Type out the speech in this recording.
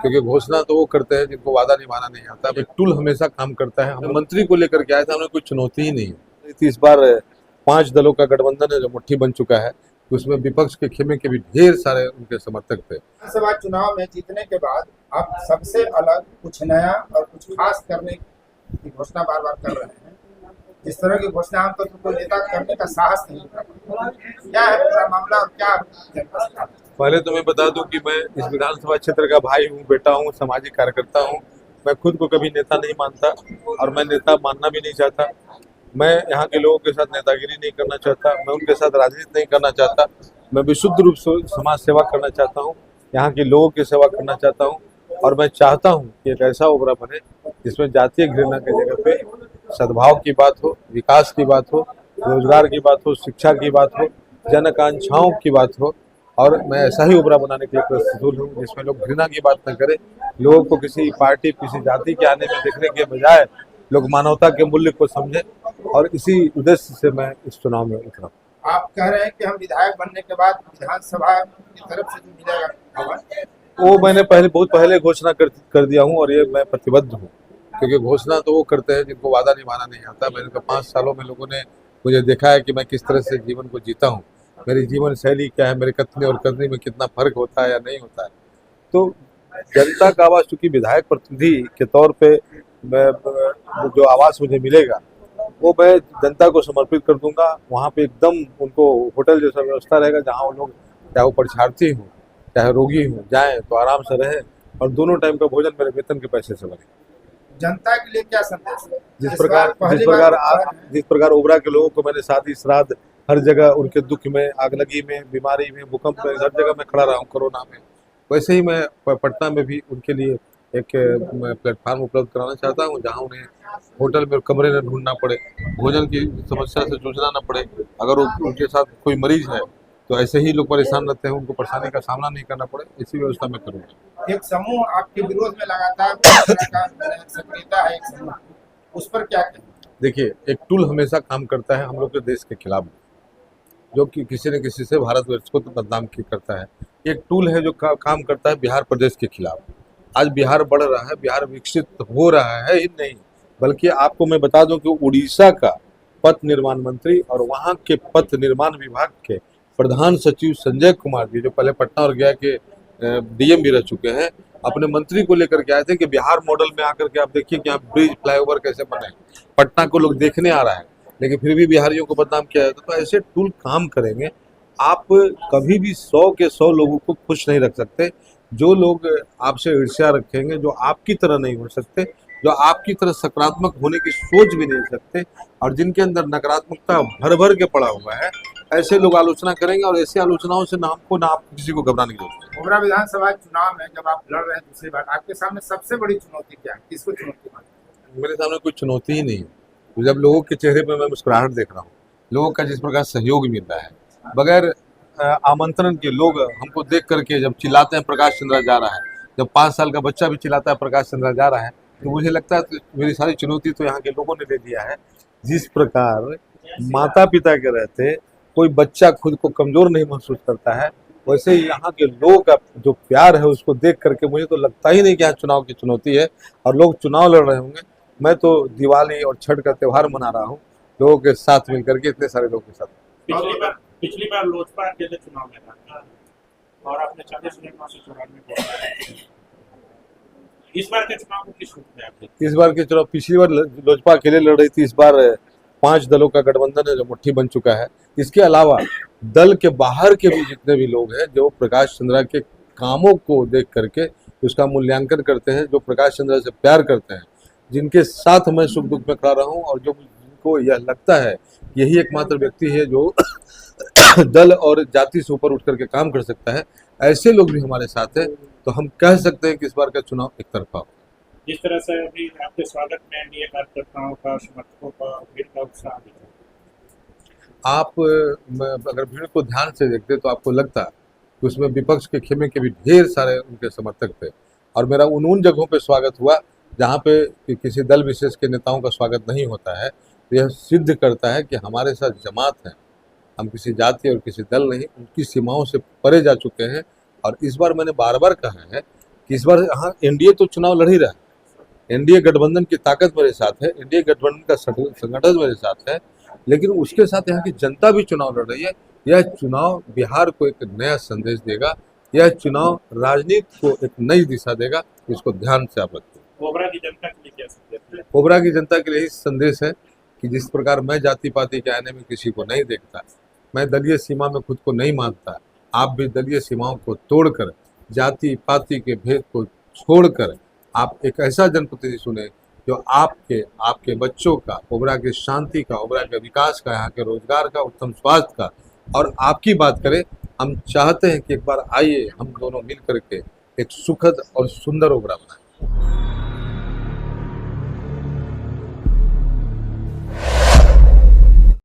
क्योंकि घोषणा तो वो करते हैं जिनको वादा निभाना नहीं आता। एक टूल हमेशा काम करता है। हम मंत्री को लेकर के आए थे, हमने कोई चुनौती ही नहीं है। इस बार 5 दलों का गठबंधन है जो मुट्ठी बन चुका है, उसमें विपक्ष के खेमे के भी ढेर सारे उनके समर्थक थे। विधानसभा चुनाव में जीतने के बाद आप सबसे अलग कुछ नया और कुछ खास करने की घोषणा बार बार कर रहे हैं। इस तरह की घोषणा आमतौर पर कोई नेता करने का साहस नहीं करता। क्या है पूरा मामला और क्या जनता से? पहले तो मैं बता दूं कि मैं इस विधानसभा क्षेत्र का भाई हूं, बेटा हूं, सामाजिक कार्यकर्ता हूं। मैं खुद को कभी नेता नहीं मानता और मैं नेता मानना भी नहीं चाहता। मैं यहाँ के लोगों के साथ नेतागिरी नहीं करना चाहता, मैं उनके साथ राजनीति नहीं करना चाहता। मैं विशुद्ध रूप से समाज सेवा करना चाहता हूँ, यहाँ के लोगों की सेवा करना चाहता हूँ और मैं चाहता हूँ कि एक ऐसा ओबरा बने जिसमें जातीय घृणा की जगह पे सद्भाव की बात हो, विकास की बात हो, रोजगार की बात हो, शिक्षा की बात हो, जन आकांक्षाओं की बात हो। और मैं ऐसा ही ओबरा बनाने के लिए प्रस्तुत हूँ जिसमें लोग घृणा की बात न करें, लोगों को किसी पार्टी किसी जाति के आने में देखने के बजाय लोग मानवता के मूल्य को समझें, और इसी उद्देश्य से मैं इस चुनाव में उतरा। आप कह रहे हैं कि हम विधायक बनने के बाद विधानसभा की तरफ से जो मिलेगा भवन, वो मैंने बहुत पहले घोषणा कर दिया हूँ और ये मैं प्रतिबद्ध हूँ। क्योंकि घोषणा तो वो करते हैं जिनको वादा निभाना नहीं आता। मैंने तो 5 सालों में लोगों ने मुझे देखा है कि मैं किस तरह से जीवन को जीता हूँ, मेरी जीवन शैली क्या है, मेरे कथनी और करनी में कितना फर्क होता है या नहीं होता है। तो जनता का आवाज़, चूंकि विधायक प्रतिनिधि के तौर पे जो आवाज़ मुझे मिलेगा वो मैं जनता को समर्पित कर दूंगा। वहाँ पे एकदम उनको होटल जैसा व्यवस्था रहेगा जहाँ वो लोग, चाहे वो परीक्षार्थी हों चाहे रोगी हों, जाएँ तो आराम से रहें और दोनों टाइम का भोजन मेरे वेतन के पैसे से बने। जनता के लिए क्या संदेश है? जिस प्रकार ओबरा के लोगों को मैंने शादी श्राद्ध हर जगह, उनके दुख में, आगलगी में, बीमारी में, भूकंप में, हर जगह मैं खड़ा रहा हूँ कोरोना में, वैसे ही मैं पटना में भी उनके लिए एक प्लेटफार्म उपलब्ध कराना चाहता हूँ जहाँ उन्हें होटल में कमरे न ढूंढना पड़े, भोजन की समस्या से जूझना न पड़े। अगर उनके साथ कोई मरीज है तो ऐसे ही लोग परेशान रहते हैं, उनको परेशानी का सामना नहीं करना पड़े, इसी व्यवस्था में करूँगा। एक समूह आपके विरोध में लगातार सक्रियता है, एक समूह, उस पर क्या कहें? देखिए, एक टूल हमेशा काम करता है हम लोग के देश के खिलाफ, जो कि किसी न किसी से भारतवर्ष को तो बदनाम करता है। एक टूल है जो काम करता है बिहार प्रदेश के खिलाफ। आज बिहार बढ़ रहा है, बिहार विकसित हो रहा है ही नहीं, बल्कि आपको मैं बता दूं कि उड़ीसा का पथ निर्माण मंत्री और वहाँ के पथ निर्माण विभाग के प्रधान सचिव संजय कुमार जी, जो पहले पटना और गया के डीएम भी रह चुके हैं, अपने मंत्री को लेकर के आए थे कि बिहार मॉडल में आकर के आप देखिए कि यहाँ ब्रिज फ्लाईओवर कैसे बने। पटना को लोग देखने आ रहा है लेकिन फिर भी बिहारियों को बदनाम किया जाता। तो ऐसे टूल काम करेंगे। आप कभी भी 100 के 100 लोगों को खुश नहीं रख सकते। जो लोग आपसे ईर्ष्या रखेंगे, जो आपकी तरह नहीं हो सकते, जो आपकी तरह सकारात्मक होने की सोच भी नहीं सकते और जिनके अंदर नकारात्मकता भर भर के पड़ा हुआ है, ऐसे लोग आलोचना करेंगे और ऐसे आलोचनाओं से ना हमको ना आप किसी को घबराने की जरूरत है। ओबरा विधानसभा चुनाव में जब आप लड़ रहे हैं दूसरी बार, आपके सामने सबसे बड़ी चुनौती क्या है? किसको चुनौती मानते हैं? मेरे सामने कोई चुनौती ही नहीं है। जब लोगों के चेहरे पे मैं मुस्कुराहट देख रहा हूँ, लोगों का जिस प्रकार सहयोग मिल रहा है, बगैर आमंत्रण के लोग हमको देख करके जब चिल्लाते हैं प्रकाश चंद्रा जा रहा है, जब 5 साल का बच्चा भी चिल्लाता है प्रकाश चंद्रा जा रहा है, तो मुझे लगता है कि मेरी सारी चुनौती तो यहाँ के लोगों ने ले लिया है। जिस प्रकार माता पिता के रहते कोई बच्चा खुद को कमजोर नहीं महसूस करता है, वैसे ही यहाँ के लोगों का जो प्यार है उसको देख करके मुझे तो लगता ही नहीं कि यहाँ चुनाव की चुनौती है और लोग चुनाव लड़ रहे होंगे। मैं तो दिवाली और छठ का त्यौहार मना रहा हूँ लोगों के साथ मिलकर के, इतने सारे लोगों के साथ। पिछली बार लोजपा अकेले चुनाव लड़ा था और आपने 40,994 इस बार के चुनाव को किस रूप में आपके? इस बार के चुनाव, पिछली बार लोजपा अकेले लड़ रही थी, इस बार 5 दलों का गठबंधन है जो मुट्ठी बन चुका है। इसके अलावा दल के बाहर के भी जितने भी लोग हैं जो प्रकाश चंद्रा के कामों को देख करके उसका मूल्यांकन करते हैं, जो प्रकाश चंद्रा से प्यार करते हैं, जिनके साथ मैं सुख दुख में खड़ा रहा हूँ और जो जिनको यह लगता है यही एकमात्र व्यक्ति है जो दल और जाति से ऊपर उठ करके काम कर सकता है, ऐसे लोग भी हमारे साथ हैं। तो हम कह सकते हैं कि इस बार का चुनाव एक तरफा हो। जिस तरह से अभी आपके स्वागत में एनडीए कार्यकर्ताओं का, समर्थकों का भीड़ का उत्साह दिखा, आप अगर भीड़ को ध्यान से देखते तो आपको लगता कि उसमें विपक्ष के खेमे के भी ढेर सारे उनके समर्थक थे और मेरा उन जगहों पे स्वागत हुआ जहाँ पे किसी दल विशेष के नेताओं का स्वागत नहीं होता है। तो यह सिद्ध करता है कि हमारे साथ जमात है, हम किसी जाति और किसी दल नहीं, उनकी सीमाओं से परे जा चुके हैं। और इस बार मैंने बार बार कहा है कि इस बार यहाँ एनडीए तो चुनाव लड़ ही रहा है, एनडीए गठबंधन की ताकत मेरे साथ है, एनडीए गठबंधन का संगठन मेरे साथ है, लेकिन उसके साथ यहाँ की जनता भी चुनाव लड़ रही है। यह चुनाव बिहार को एक नया संदेश देगा, यह चुनाव राजनीति को एक नई दिशा देगा, इसको ध्यान से आप रखें। कोबरा की जनता के लिए क्या संदेश है? कोबरा की जनता के लिए यही संदेश है कि जिस प्रकार मैं जाति पाति के आने में किसी को नहीं देखता, मैं दलीय सीमा में खुद को नहीं मानता, आप भी दलीय सीमाओं को तोड़कर, जाति पाति के भेद को छोड़कर आप एक ऐसा जनप्रतिनिधि चुने जो आपके बच्चों का, कोबरा की शांति का, कोबरा के विकास का, यहाँ के रोजगार का, उत्तम स्वास्थ्य का और आपकी बात करें। हम चाहते हैं कि एक बार आइए, हम दोनों मिल करके एक सुखद और सुंदर कोबरा बनाएं।